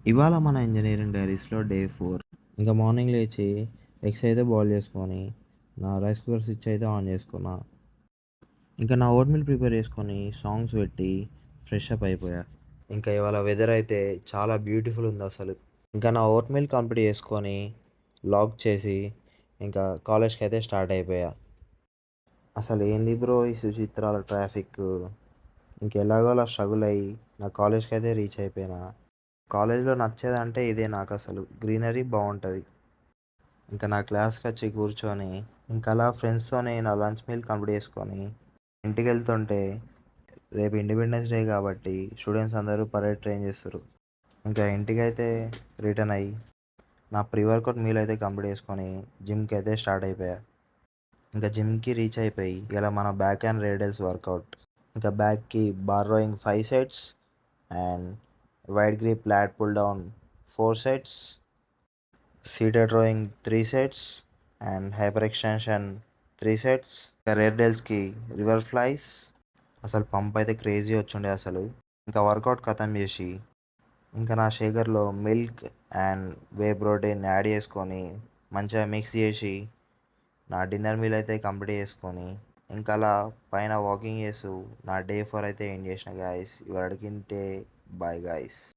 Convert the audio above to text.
ఇవాళ మన engineering డైరీస్లో day 4. ఇంకా మార్నింగ్ లేచి ఎగ్స్ అయితే బాయిల్ చేసుకొని నా రైస్ కుక్కర్ స్విచ్ అయితే ఆన్ చేసుకున్నా. ఇంకా నా ఓట్ మీల్ ప్రిపేర్ చేసుకొని సాంగ్స్ పెట్టి ఫ్రెష్ అప్ అయిపోయా. ఇంకా ఇవాళ వెదర్ అయితే చాలా బ్యూటిఫుల్ ఉంది అసలు. ఇంకా నా ఓట్ మీల్ కంప్లీట్ చేసుకొని లాక్ చేసి ఇంకా కాలేజ్కి అయితే స్టార్ట్ అయిపోయా. అసలు ఏంది బ్రో ఈ సుచిత్రాల ట్రాఫిక్. ఇంకెలాగోలా స్ట్రగుల్ అయ్యి నా కాలేజ్కి అయితే రీచ్ అయిపోయినా. కాలేజ్లో నచ్చేదంటే ఇదే నాకు, అసలు గ్రీనరీ బాగుంటుంది. ఇంకా నా క్లాస్కి వచ్చి కూర్చొని ఇంకా అలా ఫ్రెండ్స్తోని నా లంచ్ మీల్ కంప్లీట్ చేసుకొని ఇంటికి వెళ్తుంటే రేపు ఇండిపెండెన్స్ డే కాబట్టి స్టూడెంట్స్ అందరూ పరేడ్ ట్రైన్ చేస్తారు. ఇంకా ఇంటికి అయితే రిటర్న్ అయ్యి నా ప్రీ వర్కౌట్ మీల్ అయితే కంప్లీట్ చేసుకొని జిమ్కి అయితే స్టార్ట్ అయిపోయా. ఇంకా జిమ్కి రీచ్ అయిపోయి ఇలా మన బ్యాక్ అండ్ రేడియల్స్ వర్కౌట్. ఇంకా బ్యాక్కి bar rowing 5 sets and wide grip lat pull down 4 sets, seated rowing 3 sets and hyper extension 3 sets. ఇంకా రేర్ డెల్స్కి రివర్ ఫ్లైస్. అసలు పంప్ అయితే క్రేజీ వచ్చిండే అసలు. ఇంకా వర్కౌట్ ఖతం చేసి ఇంకా నా షేకర్లో milk and whey protein add చేసుకొని మంచిగా మిక్స్ చేసి నా డిన్నర్ మీల్ అయితే కంప్లీట్ చేసుకొని ఇంకా అలా పైన వాకింగ్ చేస్తూ నా డే 4 అయితే ఎండ్ చేసిన గాయస్. ఇవాళ అడిగింతే బాయ్ గాయస్.